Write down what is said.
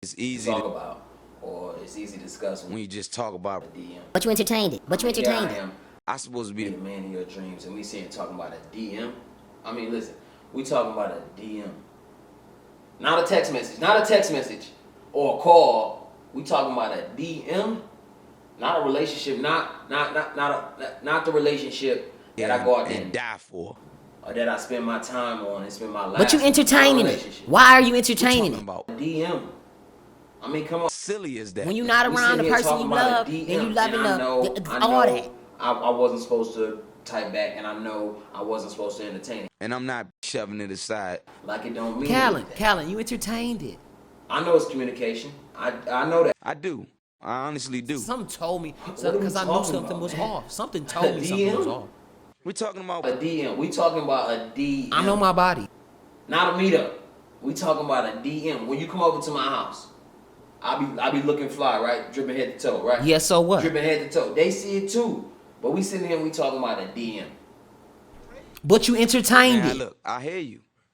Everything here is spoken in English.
It's easy talk to, about, or it's easy to discuss when you just talk about a DM. But you entertained it. But you Here I entertained it. am, I supposed to be be the man of your dreams, and we sitting talking about a DM. I mean, listen, we talking about a DM, not a text message, not a text message or a call. We talking about a DM, not a relationship, not the relationship that I go out there and die for. or that I spend my time on and spend my life. But you entertaining it. relationship. Why are you We're entertaining talking it? about DM. I mean, come on. silly as that. When you're not We around sitting the here person talking you about a love, DM, then you loving and I know all that. I wasn't supposed to type back, and I know I wasn't supposed to entertain it. And I'm not shoving it aside. Like it don't mean Callan, anything. Callan, you entertained it. I know it's communication. I know that. I do. I honestly do. Something told me, What are we because I knew talking something about, was man? off. Something told me something was DM? off. We're talking about A DM. We talking about a DM. I know my body. Not a meetup. We talking about a DM. When you come over to my house, I be looking fly, right? Dripping head to toe, right? Yeah, so what? Dripping head to toe. They see it too. But we sitting here and we talking about a DM. But you entertained man, it. look, I hear you.